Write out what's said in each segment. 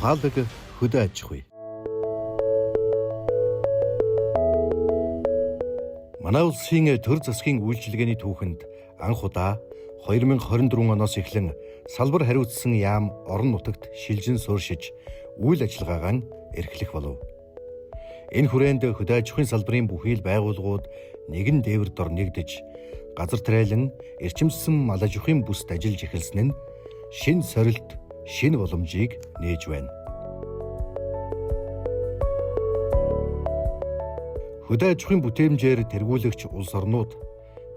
ухаалаг хөдөө аж ахуй. Манай улсын төр засгийн үйлчилгээний түүхэнд анх удаа 2024 оноос эхлэн салбар хариуцсан яам орон нутагт шилжин сууршиж үйл ажиллагаагаа эрхлэх болов. Энэ хүрээнд хөдөө аж ахуйн салбарын бүхий л байгууллагууд нэгэн дээвэр дор нэгдэж газар тариалан эрчимсэн мал аж ахуйн бүсд ажиллаж эхэлсэн нь шинэ сорилт, шинэ боломжийг нээж байна. Хөдөө аж ахуйн бүтээмжээр тэргүүлэгч улс орнууд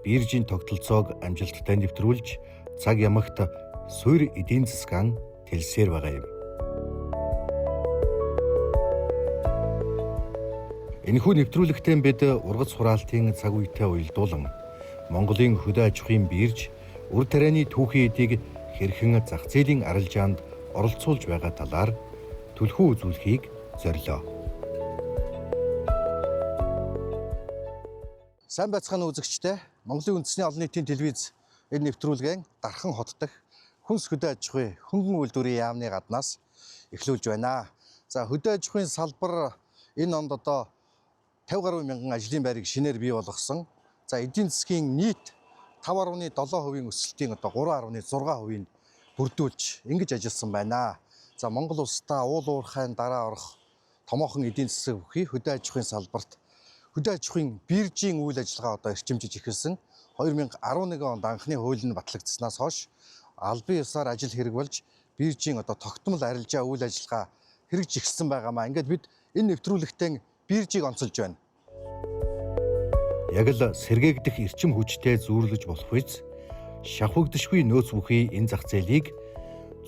биржийн тогтолцоог амжилттай нэвтрүүлж цаг ямагт суурь эдийн засгаан тэлсээр байгаа юм. Энэхүү нэвтрүүлэгтээ бид ургац хураалтын цаг үетэй уялдуулан Монголын хөдөө аж ахуйн бирж үр тарианы түүхийн эдийг хэрхэн зах зээлийн арилжаанд оролцуулж байгаа талаар түлхүү үзүүлэхийг зорилоо. Сайн байцгаана үзэгчдээ. Монголын үндэсний олон нийтийн телевиз энэ нэвтрүүлгийн Дархан хот дахь хүнс хөдөө аж ахуй хөнгөн үйлдвэрийн яамны гаднаас эхлүүлж байна. За хөдөө аж ахуйн салбар энэ онд одоо 50 гаруй мянган ажлын байрыг шинээр бий болгосон. За эдийн засгийн нийт 5.7% өсөлтийн одоо 3.6% бүрдүүлж ингэж ажилласан байна. За Монгол улсдаа уул уурхайн дараа орох томоохон эдийн засаг бүхий хөдөө аж ахуйн салбарт хөдөө аж ахуйн биржийн үйл ажиллагаа одоо эрчимжиж эхэлсэн. 2011 онд анхны хууль нь батлагдсанаас хойш албан ёсоор ажил хэрэгжүүлж биржийн одоо тогтмол арилжаа үйл ажиллагаа хэрэгжиж эхэлсэн байгаамаа. Ингээд бид энэ нэвтрүүлэгтээ биржийг онцолж байна. Яг л сэргээгдэх эрчим хүчтэй зүүрлэж болох үз шавхагдшгүй нөөц бүхий энэ зах зээлийг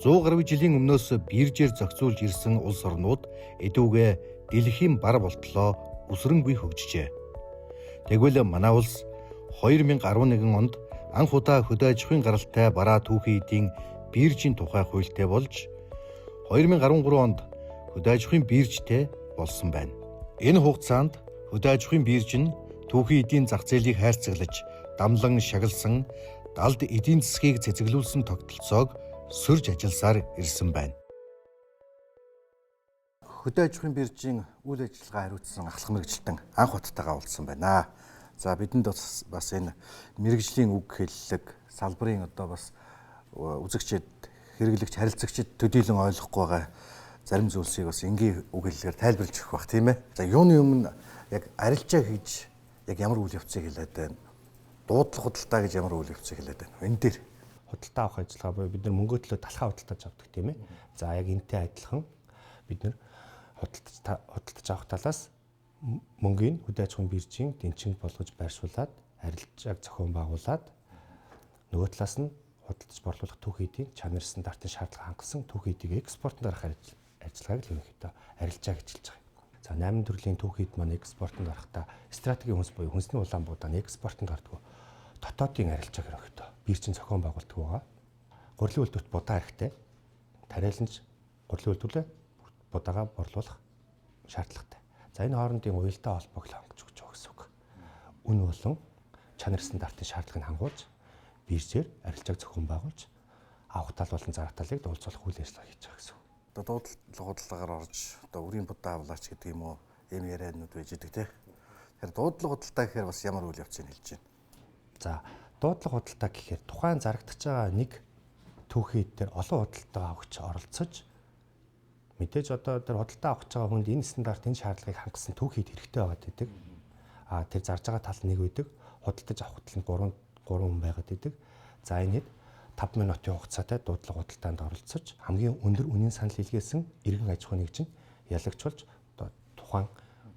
100 гаруй жилийн өмнөөс биржээр зохицуулж ирсэн улс орнууд эдүүгээ дэлхийн бар болтлоо үсрэнгүй хөгжижээ. Тэгвэл манай улс 2011 онд анх удаа хөдөө аж ахуйн гаралтай бараа түүхийн эдийн биржийн тухай хуультай болж 2013 онд хөдөө аж ахуйн биржтэй болсон байна. Энэ хугацаанд хөдөө аж ахуйн бирж нь түүхийн эдийн зах зээлийг хайрцаглаж, дамлан шагалсан, далд эдийн засгийг цэцэглүүлсэн тогтолцоог сөрж ажилласаар ирсэн байна. Хөдөө аж ахуйн биржийн үйл ажиллагаа хариуцсан ахлах мэрэгжилтэн анх удаагаа уулзсан байна. За бидэнд бас энэ мэрэгжлийн үг хэллэг салбарын одоо бас үзэгчид, хэрэглэгч, харилцагчид төдийлөн ойлгохгүй байгаа зарим зүйлсийг бас энгийн үг хэллэгээр тайлбарлаж өгөх бах тийм ээ. За юуны өмнө яг арилжаа хийж яг ямар үйл явцыг хэлээд байна? Дуудлага худалдаа гэж ямар үйл явцыг хэлээд байна? Энэ дээр худалдаа авах ажиллагаа буюу бид нар мөнгө төлөө талхаа худалдаж авдаг тийм ээ. За яг энтэй адилхан бид нар худалдаж авах талаас мөнгийг хөдөө аж ахуйн биржийн дэнчинг болгож байршуулад арилжааг зохион байгуулад нөгөө талаас нь худалдаж борлуулах түүхийн эдийн чанар стандартын шаардлага хангасан түүхийн эдийг экспортод гаргах ажиллагааг л ерөнхийдөө арилжаа гэж хэлж байгаа. За 8 төрлийн түүхийн эд маань экспортод гарахдаа стратегийн хүнс буюу хүнсний улаан буудаа нь экспортод гардаг. Дотоодын арилжааг ерөнхийдөө биржийн зохион байгуулдаг байгаа. Гурилын үйлдвэрт будаа хэрэгтэй. Тариаланч гурилын үйлдвэрлэлээ будаагаа борлуулах шаардлагатай. За энэ хоорондын уялдаа холбоог л хангаж өгч байгаа гэсэн үг. Үн болон чанар стандартын шаардлагыг хангуулж биржээр арилжааг зохион байгуулж авах тал болон зарах талыг дуулцуулах үйл ажиллагаа хийж байгаа гэсэн үг. Одоо дуудлага худалдаагаар орж одоо үрийн будаа авлаач гэдэг юм уу ийм яриануд байж идэг те. Тэгэхээр дуудлага худалдаа гэхээр бас ямар үйл явцыг хэлж байна? За дуудлага худалдаа гэхээр тухайн зарагдаж байгаа нэг түүхийн эд дээр олон худалдаа авагч оролцож мэдээж одоо тэр худалдаа авах гэж байгаа хүнд энэ стандарт энэ шаардлагыг хангасан түүхийд хэрэгтэй байгаад байдаг. Тэр зарж байгаа тал нэг байдаг. Худалдаж авах тал нь 3 хүн байгаад байдаг. За энэд 5 минутын хугацаатай дуудлага худалдаанд оролцож хамгийн өндөр үнийн санал илгээсэн иргэн аж ахуйн нэгжин ялагчулж одоо тухайн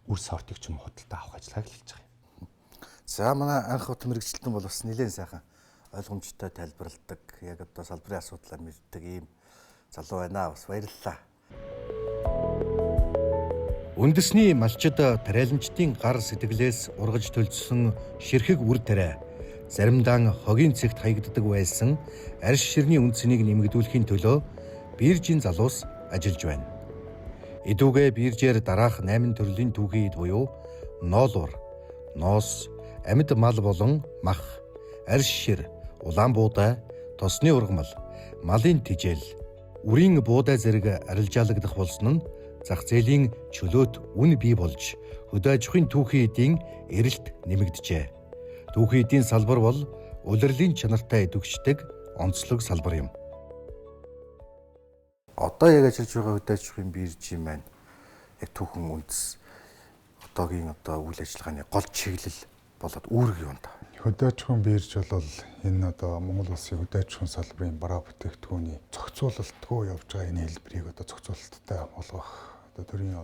үр сортыг ч юм худалдаа авах ажиллагааг хэлж байгаа юм. За манай анх удаа мэрэгжилтэн бол бас нэлээд сайхан ойлгомжтой тайлбарладаг. Яг одоо салбарын асуудлаа мэддэг ийм залуу байна. Бас баярлалаа. Үндэсний малчид тариаланчдын гар сэтгэлээс ургаж төлжсөн ширхэг үр тариа заримдаа хогийн цэгт хаягддаг байсан арьс ширний үндсэнийг нэмэгдүүлэхийн төлөө биржийн залуус ажиллаж байна. Эдүүгээ биржээр дараах 8 төрлийн түүхийн эд буюу ноолуур, ноос, амьд мал болон мах, арьс шир, улаан буудаа, тосны ургамал, малын тижэл, Үрийн буудай зэрэг арилжаалагдах болсон нь зах зээлийн чөлөөт үн бий болж хөдөө аж ахуйн түүхийн эдийн эрэлт нэмэгдэжээ. Түүхийн эдийн салбар бол улирлын чанартай идэвхждэг онцлог салбар юм. Одоо яг ажиллаж байгаа хөдөө аж ахуйн биржийн маань яг түүхэн үндэс одоогийн үйл ажиллагааны гол чиглэл болоод үүрэг юм да. Хөдөө аж ахуйн бирж бол энэ Монгол улсын хөдөө аж ахуйн салбарын бараа бүтээгдэхүүний зохицуулалтгүй явж байгаа энэ хэлбэрийг зохицуулалттай болгох төрийн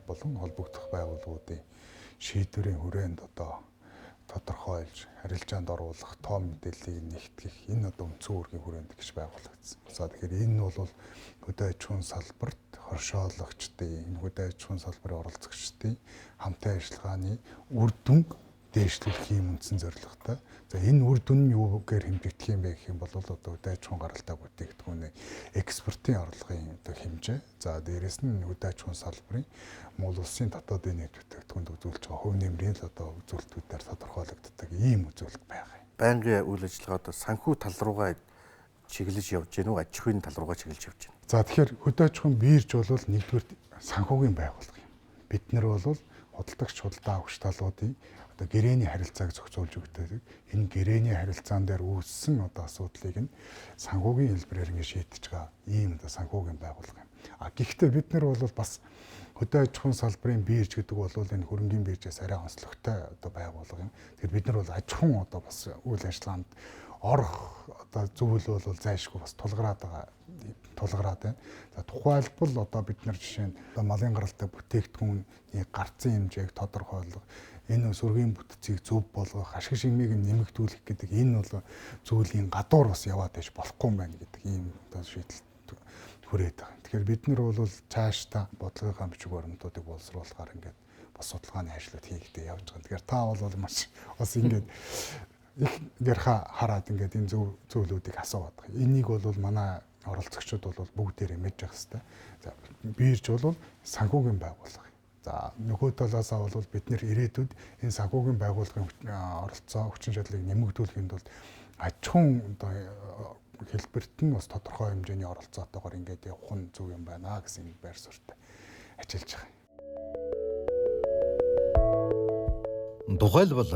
болон холбогдох байгууллагуудын шийдвэрийн хүрээнд тодорхойлж арилжаанд оруулах тоо мэдээллийг нэгтгэх энэ үндсэн үүргийн хүрээнд гэж байгуулагдсан. За тэгэхээр энэ бол хөдөө аж ахуйн салбарт хоршоологчдын энэ хөдөө аж ахуйн салбарын оролцогчдын хамтын ажиллагааны үр дүн дээшлүүлэх юм үндсэн зорилготой. За энэ үр дүн нь юугаар хэмжигдэх юм бэ гэх юм бол хөдөө аж ахуйн гаралтай бүтээгдэхүүний экспортын орлогын хэмжээ. За дээрэс нь хөдөө аж ахуйн салбарын Монгол улсын дотоодын нийт бүтээгдэхүүнд үзүүлж байгаа хувь нэмрийн үзүүлэлтүүдээр тодорхойлогддог ийм үзүүлэлт байгаа юм. Байнгын үйл ажиллагаа санхүү тал руугаа чиглэж явж гэнэ үү, аж ахуйн тал руугаа чиглэж явж байна. За тэгэхээр хөдөө аж ахуйн бирж бол нэгдүгээр санхүүгийн байгууллага юм. Бид нар бол худалдагч худалдаа авагч талуудын гэрээний харилцааг зохицуулж өгдөг. Энэ гэрээний харилцаан дээр үүссэн асуудлыг нь санхүүгийн хэлбэрээр ингэ шийдэж байгаа ийм санхүүгийн байгууллага юм. Гэхдээ бид нар бол бас хөдөө аж ахуйн салбарын бирж гэдэг бол энэ хөрөнгийн биржээс арай онцлогтой байгууллага юм. Тэгэхээр бид нар бол аж ахуйн бас үйл ажиллагаанд орох зөвлөл бол зайлшгүй бас тулгараад байна. За тухайлбал бид нар жишээ нь малын гаралтай бүтээгдэхүүний гарцын хэмжээг тодорхойлох, энэ сүргийн бүтцийг зөв болгох, ашиг шигмийг нэмэгдүүлэх гэдэг энэ бол зүйлийн гадуур бас яваад байж болохгүй юм байна гэдэг ийм шийдэлт хүрээд байгаа. Тэгэхээр бид нар бол цаашдаа бодлогын бичиг баримтуудыг боловсруулахаар ингээд бас судалгааны ажлууд хийгдээ явж байгаа. Тэгэхээр та бол маш бас ингээд их гэрха хараад ингээд энэ зүйлүүдийг асууад байгаа. Энийг бол манай оролцогчид бол бүгдээрээ мэдж явах хэрэгтэй. За бирж бол санхүүгийн байгууллага. За нөгөө талаасаа бол бид нэр ирээдүйд энэ санхүүгийн байгууллагын оролцоо хүчин чадлыг нэмэгдүүлэхэд бол аж ахуйн хэлбэрт нь бас тодорхой хэмжээний оролцоотойгоор ингээд явах нь зөв юм байна гэсэн байр суурьтай ажиллаж байгаа. Тухайлбал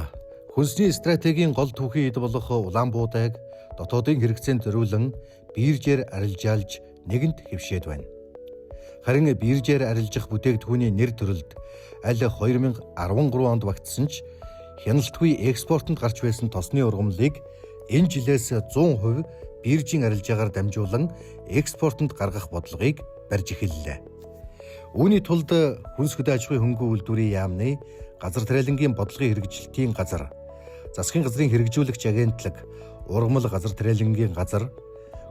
хүнсний стратегийн гол түүхийн эд болох улаан буудайг дотоодын хэрэгцээнд зориулан биржээр арилжаалж нэгэнт хэвшээд байна. Харин биржээр арилжах бүтээгдэхүүний нэр төрөлд аль 2013 онд багтсан ч хяналтгүй экспортод гарч байсан тосны ургамлыг энэ жилээс 100% биржийн арилжаагаар дамжуулан экспортод гаргах бодлогыг барьж эхэллээ. Үүний тулд хүнс хөдөө аж ахуйн хөнгөн үйлдвэрийн яамны газар тариалангийн бодлогын хэрэгжилтийн газар, засгийн газрын хэрэгжүүлэгч агентлаг, ургамал газар тариалангийн газар,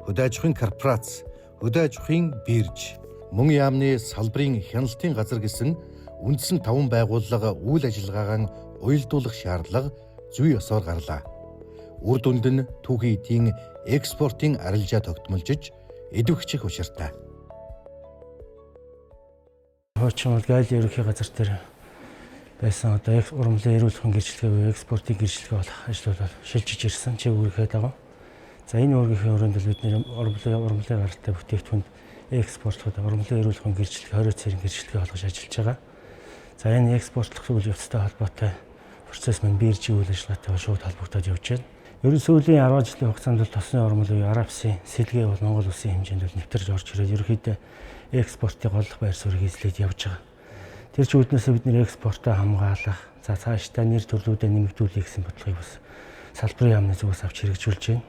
хөдөө аж ахуйн корпорац, хөдөө аж ахуйн бирж, мөн яамны салбарын хяналтын газар гэсэн үндсэн 5 байгууллага үйл ажиллагаагаа уялдуулах шаардлага зүй ёсоор гарлаа. Үр дүнд нь түүхийн эдийн экспортын арилжаа тогтмолжиж идэвхжих учиртай. Хуучин гайл ерөнхий газар дээр байсан ургамлын эрүүлхэн гэрчлэгээ буюу экспортын гэрчлэгээ болох ажлууд шилжиж ирсэн чиг үүргээ дагав. За энэ үүргийн өрөөнд бид нэр ургамлын гаралтай бүтээгдэхүүнд экспортлоход ургамлын эрүүлхэн гэрчлэгээ 20 цэрийн гэрчлэгээ болгож ажиллаж байгаа. За энэ экспортлох үйл явцтай холбоотой процесс маань биржийн үйл ажиллагаатай шууд холбогдоод явж байна. Ерөн сүүлийн 10 жилийн хугацаанд бол тосны ургамал буюу арабсын сэлгээ бол Монгол улсын хэмжээнд бол нэвтэрж орж ирээд ерөнхийдөө экспортын голлох байр суурийг эзлээд явж байгаа. Тэр ч үүднээс бид нэр экспортоо хамгаалах, за цаашдаа нэр төрлүүдэд нэмэгдүүлэх гэсэн бодлогыг бас салбарын яамны зүгээс авч хэрэгжүүлж байна.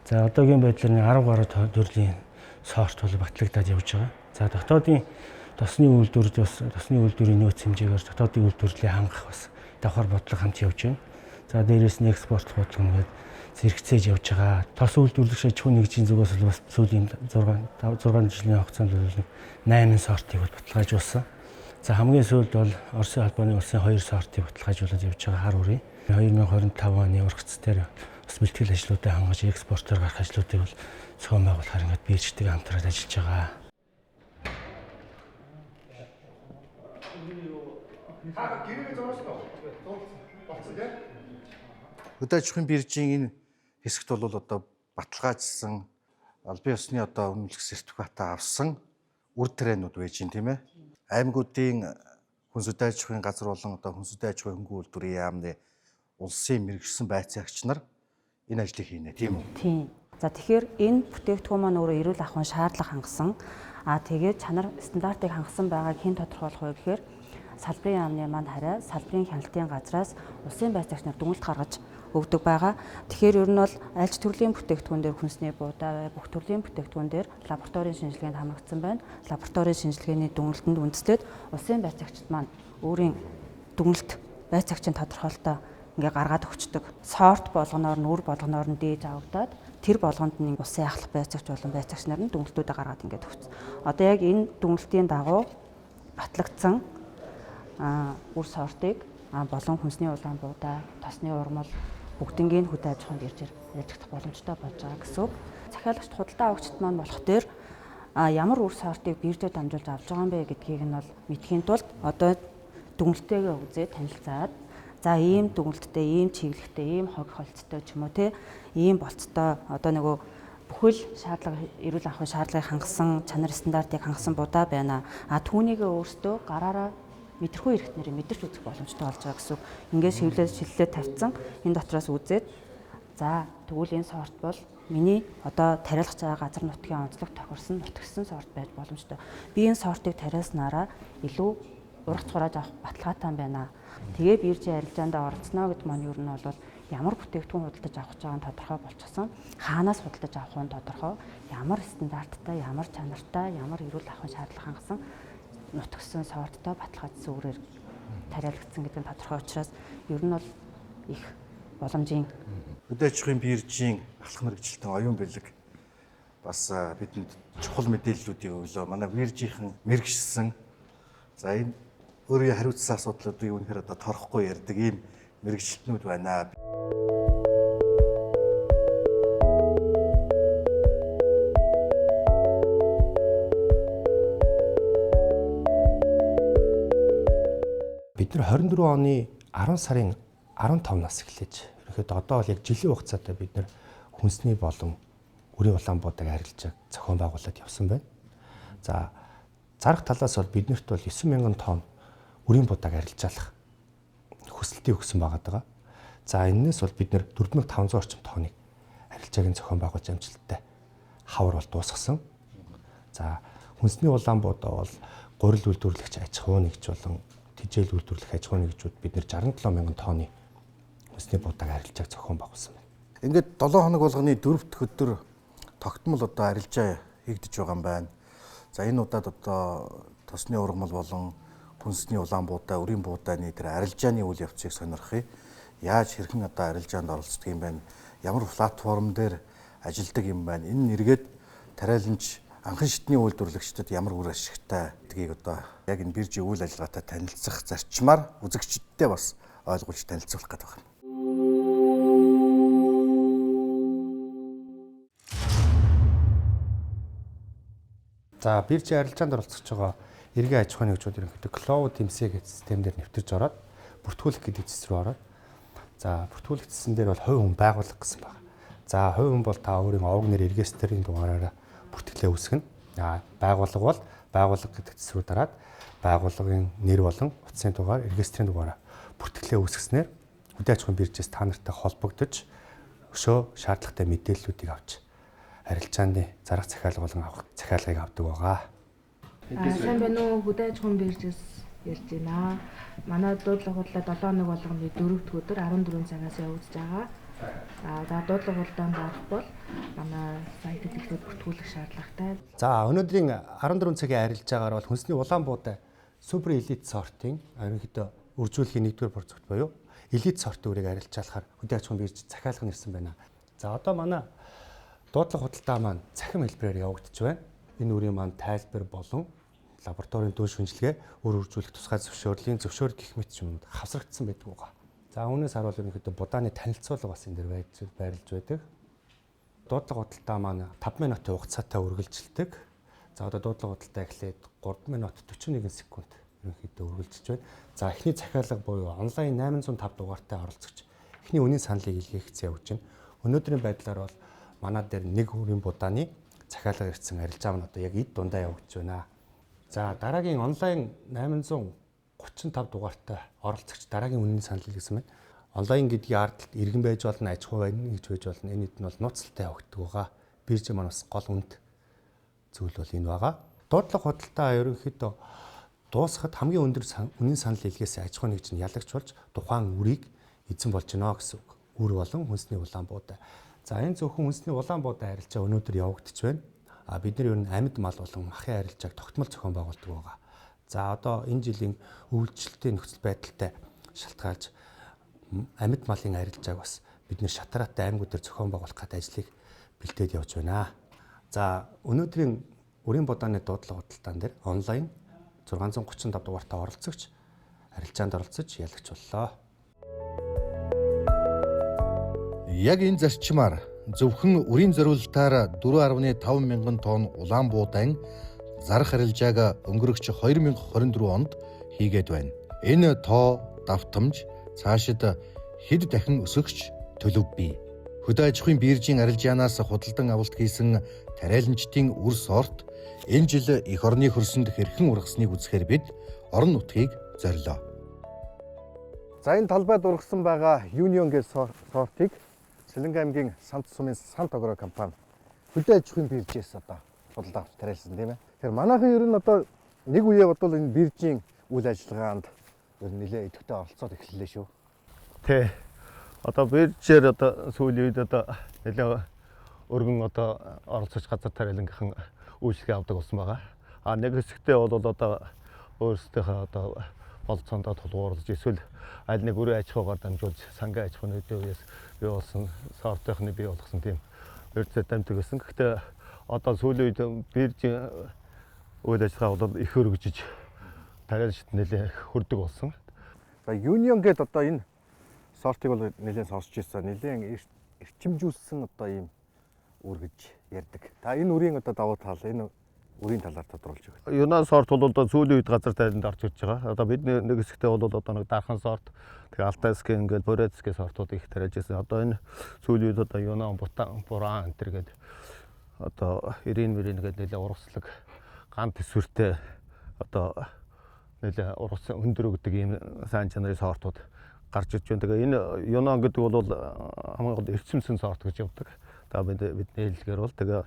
За одоогийн байдлаар 10 гаруй төрлийн сорт бол батлагдаад явж байгаа. За дотоодын тосны үйлдвэрийн нөөц хэмжээгээр дотоодын үйлдвэрлэлийг хангах бас давхар бодлого хамт явж байна. За дээрээс нь экспорт бодлого нэгэд зэрэгцээж явж байгаа. Тос үйлдвэрлэгч аж ахуйн нэгжийн зүгээс бол бас сүүлийн 6 жилийн хугацаанд бол 8 сортыг бол баталгаажуулсан. За хамгийн сүүлд бол Оросын албаны улсын 2 сортыг баталгаажуулаад явж байгаа хар үрийн 2025 оны ургац дээр бас бэлтгэл ажлуудаа хангаж экспортоор гарах ажлуудыг бол зохион байгуулахаар ингээд биржтэй хамтраад ажиллаж байгаа. Хөдөө аж ахуйн биржийн энэ хэсэгт бол одоо баталгаажсан албан ёсны одоо үнэлэх сертификатаа авсан үр тарианууд байж гин тийм ээ. Аймагуудын хүнс үдэ аж ахуйн газар болон одоо хүнс үдэ аж ахуйн хөнгөн үйлдвэрийн яамны улсын мэрэгжсэн байцаагч нар энэ ажлыг хийнэ тийм үү? Тийм. За тэгэхээр энэ бүтээгдэхүүн маань өөрөө эрүүл ахуйн шаардлага хангасан. Тэгээд чанар стандартыг хангасан байгааг хэн тодорхойлох вэ гэхээр салбарын яамны манд хараа салбарын хяналтын газраас улсын байцаагч нар дүгнэлт гаргаж өгдөг байгаа. Тэгэхээр ер нь бол аль ч төрлийн бүтээгдэхүүн дээр хүнсний буудаа, бүх төрлийн бүтээгдэхүүн дээр лабораторийн шинжилгээнд хамрагдсан байна. Лабораторийн шинжилгээний дүгнэлтэнд үндэслээд улсын байцаагчид маань өөрийн дүгнэлт байцаагчийн тодорхойлолтоо ингээ гаргаад өгчдөг. Сорт болгоноор нь үр болгоноор нь дээж авагдаад тэр болгонд нь улсын ахлах байцаагч болон байцаагч нар нь дүгнэлтүүдээ гаргаад ингээд өгсөн. Одоо яг энэ дүгнэлтийн дагуу батлагдсан үр сортыг болон хүнсний улаан буудаа, тосны урмал бүгднгийн хөдөө аж ахуйн биржээр ажиллах боломжтой болж байгаа гэсэн үг. Захиалагчд худалдаа авагчид маань болох дээр ямар үр сортыг биржээр дамжуулж авч байгаа юм бэ гэдгийг нь бол мэдхийн тулд одоо дүгнэлтээгээ үзээд танилцаад за ийм дүгнэлттэй, ийм чиглэлтэй, ийм хог холцтой ч юм уу те ийм болцтой одоо нөгөө бүхэл шаардлага эрүүл ахуйн шаардлагыг хангасан, чанар стандартыг хангасан будаа байна. Түүнийгээ өөртөө гараараа мэдрэхүй эрхт нэрээ мэдэрч үзэх боломжтой болж байгаа гэсэн. Ингээд шилжлээ тавьсан энэ дотроос үзээд за тэгвэл энэ сорт бол миний одоо тариалах байгаа газар нутгийн онцлог тохирсон нутгсан сорт байж боломжтой. Би энэ сортыг тариалснараа илүү ургац хурааж авах баталгаатай байна. Тэгээ биржийн арилжаанд оролцсноо гэд маань юу нь бол ямар бүтээгдэхүүн худалдаж авах гэж байгаа нь тодорхой болчихсон. Хаанаас худалдаж авах нь тодорхой. Ямар стандарттай, ямар чанартай, ямар эрүүл ахуйн шаардлага хангасан нутгсан сорттой баталгаажсан үрээр тариалагдсан гэдэг нь тодорхой учраас ер нь бол их боломжийн Хөдөө аж ахуйн биржийн алхам мэргэжилтэн оюун бэлэг бас бидэнд чухал мэдээллүүдийг өглөө. Манай биржийнхэн мэргэжсэн. За энэ өөрийн хариуцсан асуудлуудыг үнэхээр одоо торохгүй ярьдаг ийм мэргэжилтнүүд байна. Бид нар 24 оны 10 сарын 15-наас эхлэж ерөөхдөө одоо бол яг жилийн хугацаатай бид нар хүнсний болон үрийн улаан буудаг арилжааг зохион байгуулад явсан байна. За зарах талаас бол биднэрт бол 9000 тонн үрийн буудаг арилжаалах хүсэлтийг өгсөн байгаа. За энэс бол бид нар 4500 орчим тонныг арилжааг нь зохион байгуулж амжилттай хавар бол дуусгасан. За хүнсний улаан буудаа бол гурил үйлдвэрлэгч аж ахуйн нэгж болон тэжээл үйлдвэрлэх аж ахуйн нэгжүүд бид нэр 67000 тонны хүнсний буудаг арилжааг зохион байгуулсан байна. Ингээд 7 хоног болгоны 4-р өдөр тогтмол одоо арилжаа хийгдэж байгаа юм байна. За энэ удаад одоо тосны ургамал болон хүнсний улаан буудаа, үрийн буудааны тэр арилжааны үйл явцыг сонирхъя. Яаж хэрхэн одоо арилжаанд оролцдог юм байна? Ямар платформ дээр ажилладаг юм байна? Энэ нэргээд тариаланч анхан шатны үйлдвэрлэгчдэд ямар үр ашигтай гэдгийг одоо яг энэ биржийн үйл ажиллагаатай танилцах зарчмаар үзэгчдтэй бас ойлгуулж танилцуулах гэдэг байна. За биржийн арилжаанд оролцож байгаа эргэн аж ахуйн нэгжүүд ерөнхийдөө Cloud MCA гэдэг систем дээр нэвтэрж ороод бүртгүүлэх гэдэг зэс рүү ороод за бүртгүүлэх зэсэн дээр бол хувь хүн байгуулах гэсэн байна. За хувь хүн бол та өөрийн овог нэр регистрийн дугаараараа бүртгэлээ үүсгэнэ. Байгууллага бол байгууллага гэдэг зэс рүү дараад байгууллагын нэр болон утасны дугаар, регистрийн дугаараа бүртгэлээ үүсгэснээр хөдөө аж ахуйн биржээс та нартай холбогдож өшөө шаардлагатай мэдээллүүдийг авч арилжааны зарах захиалга болон авах захиалгыг авдаг байгаа. Сайн байна уу? Хөдөө аж ахуйн биржээс ярьж байна. Манай дуудлага худлаа 7 хоног болгоны 4-р өдөр 14 цагаас явагдаж байгаа. За дуудлага хуралдаанд орох бол манай сайтд ихтэй бүртгүүлэх шаардлагатай. За өнөөдрийн 14 цагийн арилжаагаар бол хүнсний улаан буудаа супер элит сортын ерөнхийдөө үржүүлэхийн 1-р процент буюу элит сортын үрийг арилжаалахаар хөдөө аж ахуйн бирж захиалга нэрсэн байна. За одоо манай дуудлага худалдаа маань цахим хэлбэрээр явагдаж байна. Энэ үрийн маань тайлбар болон лабораторийн дүн шинжилгээ, үр үржүүлэх тусгай зөвшөөрлийн зөвшөөрөл гэх мэт юмуд хавсрагдсан байдаг байгаа. За үүнээс харуул ерөнхийдөө будааны танилцуулга бас энэ дэр байрлаж байдаг. Дуудлага худалдаа маань 5 минутын хугацаатай үргэлжилдэг. За одоо дуудлага худалдаа эхлээд 3 минут 41 секунд ерөнхийдөө үргэлжилж байна. За эхний захиалга буюу онлайн 805 дугаартай оролцогч эхний үнийн саналыг илгээхцээ явж байна. Өнөөдрийн байдлаар бол манай дээр нэг үрийн будааны захиалга ирсэн арилжаа нь одоо яг эд дундаа явагдаж байна. За дараагийн онлайн 835 дугаартай оролцогч дараагийн үнийн санал хэлсэн байна. Онлайн гэдгийг ардалт иргэн байж болно, аж ахуй байна гэж байж болно. Энэ хэд нь бол нууцтай явагддаг байгаа. Биржийн маань бас гол үнд зүйл бол энэ байгаа. Дуудлага худалдаа ерөнхийдөө дуусахад хамгийн өндөр үнийн санал хэлгээс аж ахуй нэгж нь ялагч болж тухайн үрийг эзэн болж гинэ гэсэн үг. Үр болон хүнсний улаан буудаа. За энэ зөвхөн хүнсний улаан буудаа арилжаа өнөөдөр явагдаж байна. Бид нар ер нь амьд мал болон махын арилжааг тогтмол зохион байгуулдаг байгаа. За одоо энэ жилийн үйлчлэлтийн нөхцөл байдалтай шалтгаалж амьд малын арилжааг бас бид нар шатраатай аймагуудаар зохион байгуулах гэдэг ажлыг бэлдээд явж байна. За өнөөдрийн үрийн будааны дуудлага худалдаан дээр онлайн 635 дугаартай оролцогч арилжаанд оролцож ялагч боллоо. Яг энэ зарчмаар зөвхөн үрийн зориулалтаар 4.5 мянган тонн улаан буудаан зарах арилжааг өнгөрөгч 2024 онд хийгээд байна. Энэ тоо давтамж цаашид хэд дахин өсөгч төлөв бий. Хөдөө аж ахуйн биржийн арилжаанаас худалдан авалт хийсэн тариаланчдын үр сорт энэ жил эх орны хөрсөнд хэрхэн ургасныг үзэхээр бид орон нутгийг зорилоо. За энэ талбайд ургасан байгаа Union гэ сортыг Сэлэнгэ аймгийн Сант сумын Сант Агро компани хөдөө аж ахуйн биржээс одоо худалдан авч тариалсан тийм ээ. Тэгэхээр манайхан ер нь одоо нэг үеэ бодвол энэ биржийн үйл ажиллагаанд ер нь нэлээд идэвхтэй оролцоод эхэллээ шүү. Тэ. Одоо биржээр одоо сүүлийн үед одоо нэлээд өргөн одоо оролцож газар тариалангийнхан үйлчлэгээ авдаг болсон байгаа. Нэг хэсэгтээ бол одоо өөрсдийнхөө одоо болцоондоо тулгуурлаж эсвэл аль нэг үрийн аж ахуйгаар дамжуулж сангийн аж ахуйн үеэс бий болсон сортынхны бий болгосон тийм биржэд дамждаг гэсэн. Гэхдээ одоо сүүлийн үед биржийн үйл ажиллагаа бол их өргөжж тариалчд нэлээд хүрдэг болсон. За Union гэдэг одоо энэ сортыг бол нэлээд сонсч ирсэн. Нэлээд эрчимжүүлсэн одоо ийм үр гэж ярьдаг. Та энэ үрийн одоо давуу тал энэ үрийн талаар тодруулж өгөх. Юнан сорт бол одоо сүүлийн үед газар тариаланд орж ирж байгаа. Одоо бидний нэг хэсэгтээ бол одоо нэг дархан сорт, тэгээ алтайскийн ингээд борецкийн сортууд их тариалж ирсэн. Одоо энэ сүүлийн үед одоо Юнан буран энэ төр гэдэг одоо 90 гэдэг нэлээд ургаслаг гант төсвөртэй одоо нэлээд ургасан өндөр өгдөг ийм сайн чанарын сортууд гарч ирж байна. Тэгээ энэ Юнан гэдэг бол хамгийн гол эрчимсэн сорт гэж явдаг. Бидний хэллэгээр бол тэгээ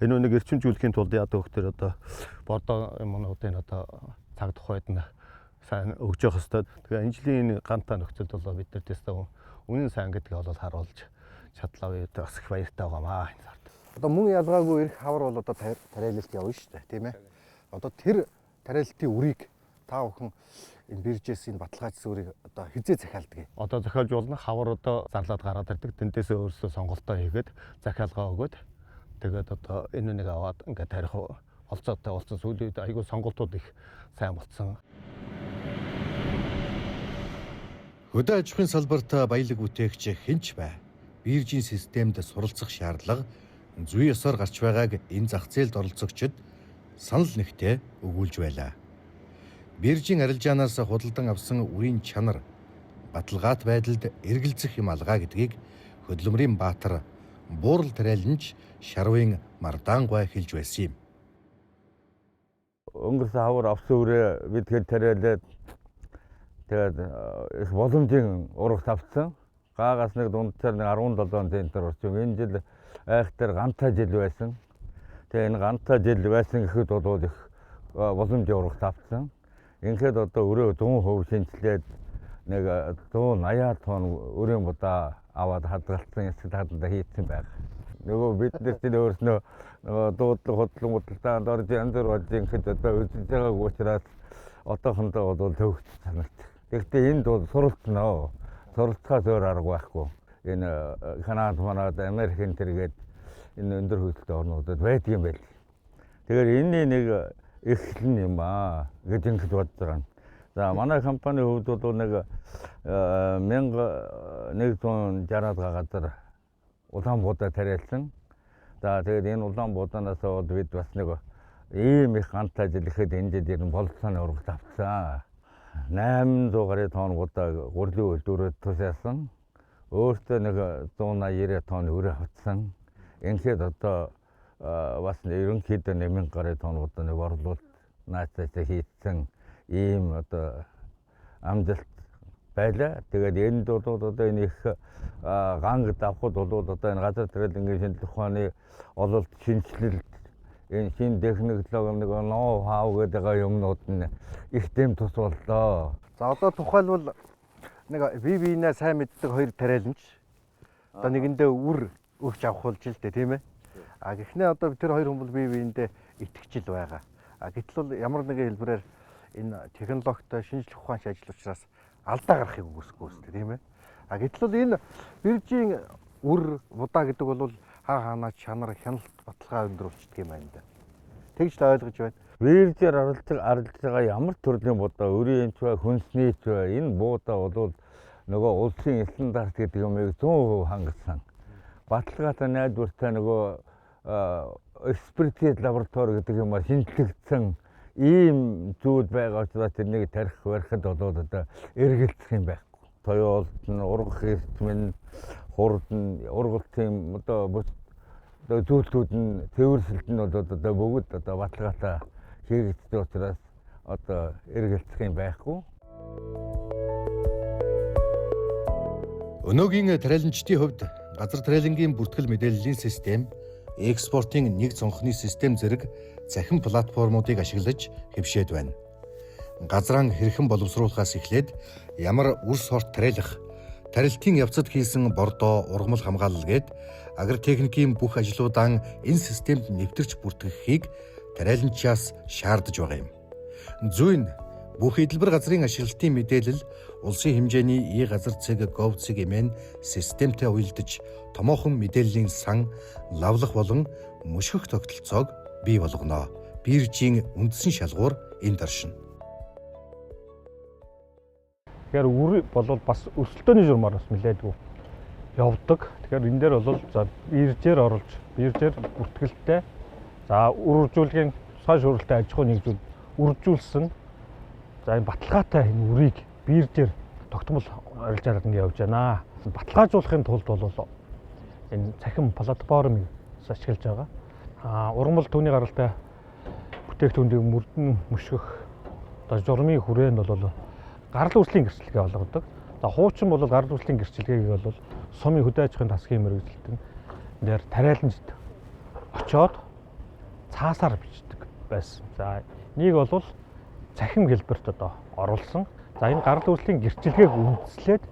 энэ үнийг эрчимжүүлэхийн тулд яадаг вөхтөр одоо бордоо юмнуудын одоо цаг тухайд нь сайн өгж явах хэрэгтэй. Тэгээ энэ жилийн гантаа нөхцөлд бол бид нар тест үнэн сайн гэдгийг бол харуулж чадлаа үед бас их баяртай байгаамаа энэ сард. Одоо мөн ялгаагүй ирэх хавар бол одоо тариалалт явна шүү дээ, тийм ээ. Одоо тэр тариалалтын үрийг та бүхэн энэ биржээс энэ баталгаажсан үрийг одоо хизээ захиалдаг. Одоо захиалж болно. Хавар одоо зарлаад гараад ирдэг. Тэндээсээ өөрсдөө сонголтоо хийгээд захиалгаа өгөөд тэгээд одоо энэ нэг аваад ингээд тарих олцоотой болсон. Сүүлийн үед айгүй сонголтууд их сайн болсон. Хөдөө аж ахуйн салбарт баялаг бүтээгч хинч бай. Биржийн системд суралцах шаардлага зүй ёсоор гарч байгааг энэ зах зээлд оролцогчид санал нэгтээ өгүүлж байлаа. Биржийн арилжаанаас худалдан авсан үрийн чанар баталгаат байдалд эргэлзэх юм алгаа гэдгийг хөдөлмөрийн баатар буурал тариаланч Шарвын Мардаангой хэлж байсан юм. Өнгөрсөн хавар авсан үрээ бид хэд тариалаад тэгээд их боломжийн урагт авсан. Гаагаас нэг дундчаар 17 центр орчим. Энэ жил айхтар ганцаа жил байсан. Тэгээ энэ ганцаа жил байсан гэхэд бол их боломжийн урагт авсан. Ингээд одоо өрөө 100% шинжилээд нэг 180 тонн өрийн будаа аваад хадгалсан ясад хадгалаа хийсэн байна. Нөгөө бид нар чинь өөрснөө дуудлага худлан худалдаанд орж янз бүр болж ингээд одоо үзэж байгааг учраас одоохондоо бол төвөгч санагдав. Гэхдээ энд бол суралцнаа. Суралцахаас өөр арга байхгүй. Энэ Канада, Манад, Америкийн тэргээд энэ өндөр хөлтэй орнуудад байдгийн байл. Тэгэхээр энэний нэг эхлэн юм аа гэж ингэж бодож байгаа. За манай компани хувьд бол нэг 1160 газар улаан буудаа тариалсан. За тэгээд энэ улаан буудаанаас бид бас нэг ийм их ганцаа жил ихэд энэ жил ер нь болцооны урагт авсан. 800 гаруй тонн буудаа гурлийн үйлдвэрөд тусаасан. Өөртөө нэг 180 тонн өрөө авсан. Ингээд одоо бас ерөнхийдөө нэмэн гарын тоногод нэг орлуулалт наацтай хийсэн ийм одоо амжилт байлаа. Тэгээд энд бол одоо энэ их ганг давхад бол одоо энэ газар тариалангийн шинжилгээ ухааны ололт шинжилэлт энэ шин технологи нэг ноу хау гэдэг юмнууд нь их дэм тус боллоо. За одоо тухайлбал нэг бие биенээ сайн мэддэг хоёр тариаланч одоо нэгэндээ үр өгч авах болж л дээ тийм ээ. А гэхнээ одоо бид тэр хоёр хүн бол бие биендээ итгэжил байгаа. А гэтэл бол ямар нэгэн хэлбэрээр энэ технологитой шинжлэх ухаанч ажил учраас алдаа гарахыг үгүйсэхгүй үстэй тийм ээ. А гэтэл бол энэ биржийн үр будаа гэдэг бол хаанаа чанар хяналт баталгаа өндөр болчихдөг юм байна да. Тэгж л ойлгож байна. Биржээр арилж байгаа ямар төрлийн будаа өрийн ч бай, хүнсний ч бай энэ будаа бол нөгөө улсын стандарт гэдэг юмыг 100% хангасан. Баталгаатай найдвартай нөгөө экспертиз лаборатори гэдэг юм шинжлэгдсэн ийм зүйл байгаа учраас тэрнийг тарих барихад бол одоо эргэлзэх юм байхгүй. Тоёолт нь ургах эрчим нь хурдан ургалтын одоо зүйлүүд нь тээвэрсэлт нь бол одоо бүгд одоо баталгаатай хэрэгждэг учраас одоо эргэлзэх юм байхгүй. Өнөөгийн тариаланчдын хувьд газар тариалангийн бүртгэл мэдээллийн систем, экспортын нэг цонхны систем зэрэг цахим платформуудыг ашиглаж хэвшээд байна. Газраа хэрхэн боловсруулахаас эхлээд ямар үр сорт тариалах, тарилтын явцад хийсэн бордоо, ургамал хамгаалал гээд агротехникийн бүх ажлуудаа энэ системд нэвтэрч бүртгэхийг тариаланчаас шаардж байгаа юм. Зүйн бүх эдэлбэр газрын ашиглалтын мэдээлэл улсын хэмжээний газар цэг gov.cg эмэн системтэй уялдаж томоохон мэдээллийн сан, лавлах болон мөшгөх тогтолцоог бий болгоно. Биржийн үндсэн шалгуур энд оршино. Тэгэхээр үр бол бас өрсөлдөөний журмаар бас нэлээдгүй явдаг. Тэгэхээр энэ дээр бол за биржээр оруулж, биржээр бүртгэлтэй за үр үржүүлгийн тусгай шууралтай аж ахуй нэгжүүд үржүүлсэн за энэ баталгаатай энэ үрийг биржээр тогтмол арилжаалаад ингэ явж байна. Баталгаажуулахын тулд бол энэ цахим платформыг ашиглаж байгаа. Ургамал түүний гаралтай бүтээгдэхүүнийг мөрдөн мөшгөх одоо журмын хүрээнд бол гарал үүслийн гэрчлэгээ болгодог. За хуучин бол гарал үүслийн гэрчлэгийг бол сумын хөдөө аж ахуйн тасгийн мэргэжилтэн дээр тариаланчд очоод цаасаар бичдэг байсан. За нэг бол цахим хэлбэрт одоо оруулсан. За энэ гарал үүслийн гэрчлэгийг үндэслээд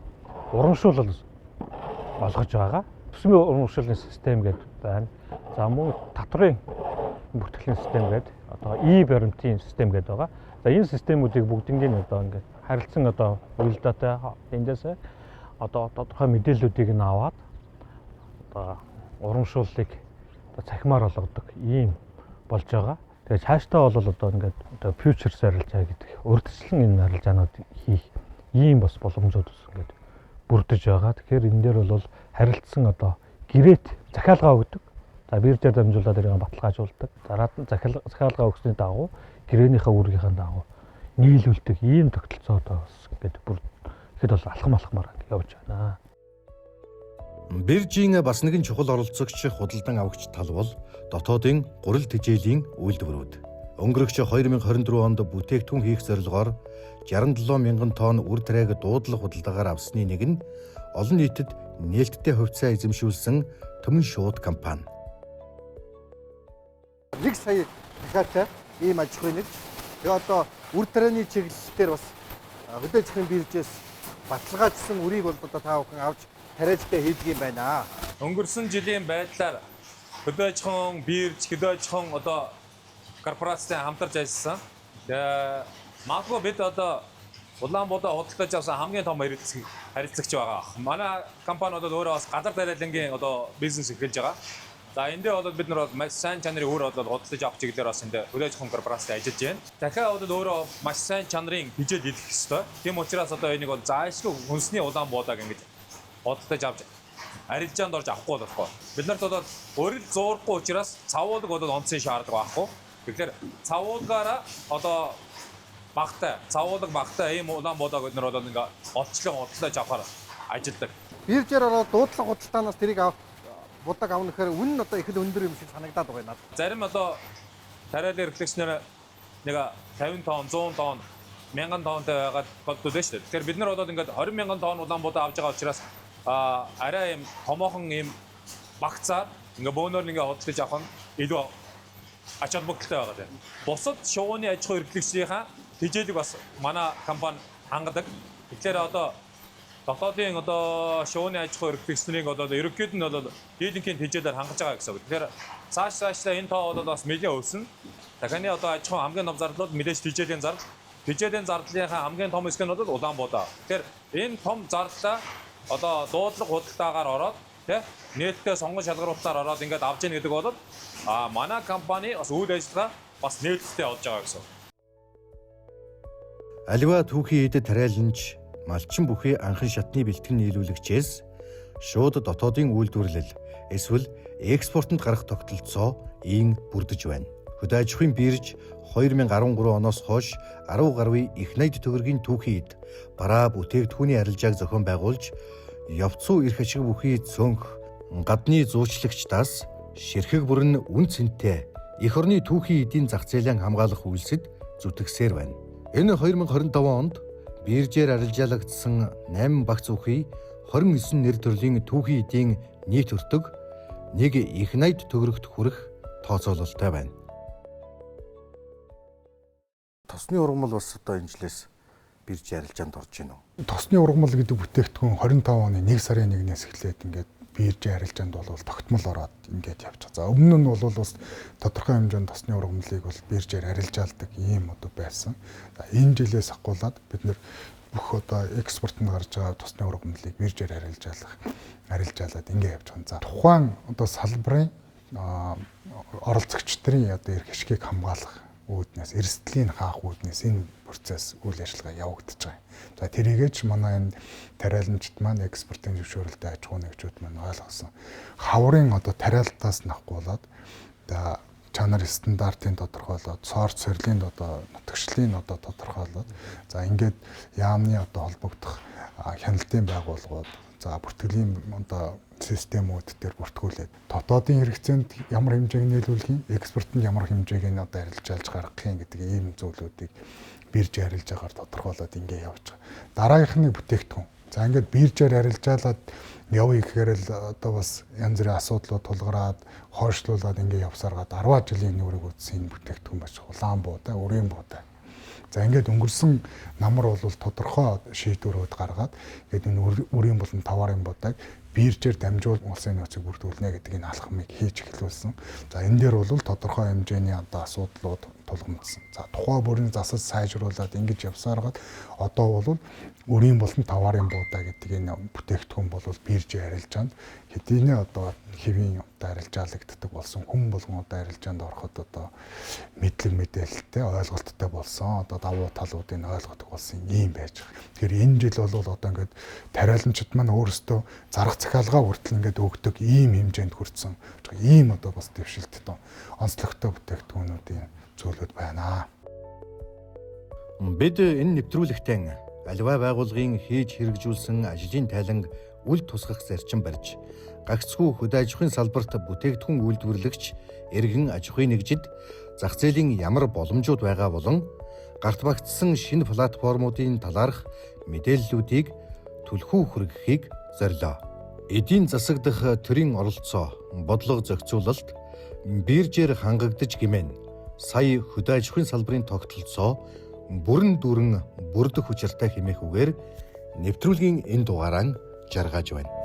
урамшуулал болгож байгаа. Төсвийн урамшууллын систем гэдэг байна. За мөн татврын бүртгэлийн систем гэдэг одоо баримтын систем гэдэг байгаа. За энэ системүүдийг бүгднийг одоо ингээд харилцан одоо уялдаатай эндээс одоо тодорхой мэдээллүүдийг нь аваад одоо урамшууллыг одоо цахимаар болгодог ийм болж байгаа. Тэгээд цаашдаа бол одоо ингээд одоо futures арилжаа гэдэг урьдчилан энэ арилжаанууд хийх ийм бас боломжууд ингээд бүрдэж байгаа. Тэгэхээр энэ дээр бол харилцсан одоо гэрээт захиалгаа өгдөг. За биржээр дамжуулаад ирээ баталгаажуулдаг. Зараад нь захиалгаа өгсөний дагуу гэрээнийхээ үүргийнхаа дагуу нийлүүлдэг ийм тогтолцоо одоо бас ингээд бүр ихэд бол алхам алхмаар явж байна. Биржийн бас нэгэн чухал оролцогч худалдан авагч тал бол дотоодын гурил тэжээлийн үйлдвэрүүд. Өнгөрөгч 2024 онд бүтээгдэхүүн хийх зорилгоор 67 мянган тонн үр тариаг дуудлага худалдаагаар авсны нэг нь олон нийтэд нээлттэй хувьцаа эзэмшүүлсэн Төмөн шууд компани. 1 сая дахиатай ийм аж ахуй нэг. Тэгээ одоо үр тарианы чиглэлээр бас хөдөө аж ахуйн биржээс баталгаажсан үрийг бол одоо та бүхэн авч тариалалтаа хийдэг юм байна. Өнгөрсөн жилийн байдлаар хөдөө аж ахуйн бирж, хөдөө аж ахуйн одоо корпорацтай хамтарч ажилласан. Тэгээ магадгүй бид одоо Улаанбаатар худалдаж авсан хамгийн том харилцагч байгаа. Манай компани одоо өөрөө бас газар тариалангийн одоо бизнес эхэлж байгаа. За эндээ бол бид нар маш сайн чанарын үр худалдаж авах чиглэлээр бас эндээ хөдөө аж ахуйн корпорацтай ажиллаж байна. Дахиад бол өөрөө маш сайн чанарын хижээл идэх ёстой. Тийм учраас одоо энийг бол заашгүй хүнсний Улаанбаатарг ингэж худалдаж авч арилжаанд орж авахгүй болохгүй. Бид нарт бол өрил зуурахгүй учраас цавуулга бол онцгийн шаардлага байхгүй. Тэгэхээр цавуулгаараа одоо цавуулга багтай ийм Улаанбаатарг бид нар бол ингээ олчлон худалдаж авахар ажилладаг. Биржээр ороод дуудлага худалдаанаас тэрийг будаг авна гэхээр үн нь одоо их л өндөр юм шиг санагдаад байгаа надад. Зарим одоо тариалан эрхлэгчнэр нэг 50 тонн, 100 тонн, 1000 тоннтой байгаад боддог шүү дээ. Тэгэхээр бид нар одоо ингээд 20,000 тонн Улаанбаатар авч байгаа учраас арай юм томоохон юм багцаар ингээ бөөнөр ингээ хөдөлж авах нь илүү ач холбогдолтой байгаа дээ. Бусад шувууны аж ахуй эрхлэгчдийнхаа хичээлийг бас манай компани хангадаг. Тэгэхээр одоо дотоодын одоо шувууны аж ахуй эрхлэгчдийн одоо ерөнхийд нь бол дийлэнхийн хичээлээр хангаж байгаа гэсэн үг. Тэгэхээр цаашдаа энэ тоо бол бас нэлээд өснө. Дахины одоо аж ахуй хамгийн том зардлууд мэдээж хичээлийн зардал. Хичээлийн зардлынхаа хамгийн том хэсэг нь бол Улаанбаатар. Тэгэхээр энэ том зардлаа одоо дуудлага худалдаагаар ороод нээлттэй сонгон шалгаруулалтаар ороод ингээд авч яах гэдэг бол манай компани бас үйл ажиллагаа бас нээлттэй болж байгаа гэсэн. Аливаа түүхийн идэд тариаланч малчин бүхий анхан шатны бэлтгэн нийлүүлэгчээс шууд дотоодын үйлдвэрлэл эсвэл экспортод гарах тогтолцоо ийн бүрдэж байна. Хөдөө аж ахуйн бирж 2013 оноос хойш 10 гаруй их найд төгрөгийн түүхийн эд бараа бүтээгдэхүүний арилжааг зохион байгуулж явцуу эрх ашиг бүхий цөнх гадны зуучлагчдаас ширхэг бүрэн үн цэнтэй эх орны түүхийн эдийн зах зээлээ хамгаалах үйлсэд зүтгэсээр байна. Энэ 2025 онд биржээр арилжаалагдсан 8 багц үхий 29 нэр төрлийн түүхийн эдийн нийт өртөг нэг их найд төгрөгт хүрэх тооцоололтой байна. Тосны ургамал бас одоо энэ жилээс биржийн арилжаанд орж байна уу? Тосны ургамал гэдэг бүтээгдэхүүн 25 оны 1 сарын 1-ээс эхлээд ингээд биржийн арилжаанд бол тогтмол ороод ингээд явж байгаа. За өмнө нь бол бас тодорхой хэмжээнд тосны ургамлыг бол биржээр арилжаалдаг ийм одоо байсан. За энэ жилээс ахгуулаад бид нэр бүх одоо экспортод гарч байгаа тосны ургамлыг биржээр арилжаалаад ингээд явж байгаа. За тухайн одоо салбарын оролцогчдын одоо эрх ашгийг хамгаалах үүднээс эрсдлийн хаах үүднээс энэ процесс үйл ажиллагаа явагдаж байгаа. За тэрийгэж манай энэ тариаланчид маань экспортын зөвшөөрөлтэй аж ахуй нэгжүүд маань ойлгосон. Хаврын одоо тариалтаас нахгуулаад чанар стандартын тодорхойлоод, сорт сорилын одоо нутагшлын одоо тодорхойлоод, за ингээд яамны одоо холбогдох хяналтын байгууллагууд, за бүртгэлийн одоо системүүд дээр бүртгүүлээд дотоодын хэрэгцээнд ямар хэмжээг нийлүүлэх юм, экспортод ямар хэмжээг нь одоо арилжаалж гаргах юм гэдэг ийм зүйлүүдийг бирж арилжаагаар тодорхойлоод ингэ явж байгаа. Дараагийнх нь бүтээгдэхүүн. За ингээд биржээр арилжаалаад явъя гэхээр л одоо бас янз бүрийн асуудлууд тулгараад хойшлуулад ингэ явсараад 10 жилийн нүрийг үтсэн бүтээгдэхүүн байж Улаанбаатар, Өрийн буутай. За ингээд өнгөрсөн намар бол тодорхой шийдвэрүүд гаргаад ингээд энэ Өрийн болон Таварын буудаг биржээр дамжуул улсын нөөцийг бүрдүүлнэ гэдэг энэ алхмыг хийж эхлүүлсэн. За энэ дээр бол тодорхой хэмжээний одоо асуудлууд тулгамдсан. За тухай бүрийн засал сайжруулад ингэж явсараад одоо бол Өрийн болон Таварын буудаа гэдэг энэ бүтээгдэхүүн бол биржийн арилжаанд хэдийнэ одоо хэвийн одоо арилжаалагддаг болсон хүн болгон одоо арилжаанд ороход одоо мэдлэг мэдээлэлтэй ойлголттой болсон. Одоо давуу талуудыг ойлгодог болсон юм байж байгаа. Тэгэхээр энэ жил бол одоо ингээд тариаланчид маань өөрсдөө зарга захиалгаа хүртэл ингээд өгдөг ийм хэмжээнд хүрсэн. Ийм одоо бас дэвшилттэй онцлогтой бүтээгдэхүүнүүдийн зүйлүүд байна. Бид энэ нэвтрүүлэгтэн аливаа байгууллагын хийж хэрэгжүүлсэн ажлын тайланг үл тусгах зарчим барьж гагцхүү хөдөө аж ахуйн салбарт бүтээгдэхүүн үйлдвэрлэгч эргэн аж ахуйн нэгжид зах зээлийн ямар боломжууд байгаа болон гарт багтсан шинэ платформуудын талаарх мэдээллүүдийг түлхүү хүргэхийг зорилоо. Эдийн засагдах төрийн оролцоо, бодлого зохицуулалт, биржээр хангагдаж гэмээн сая хөдөө аж ахуйн салбарын тогтолцоо бүрэн дүүрэн бүрдэх учиртай хэмээх үгээр нэвтрүүлгийн энэ дугаараа жаргаж байна.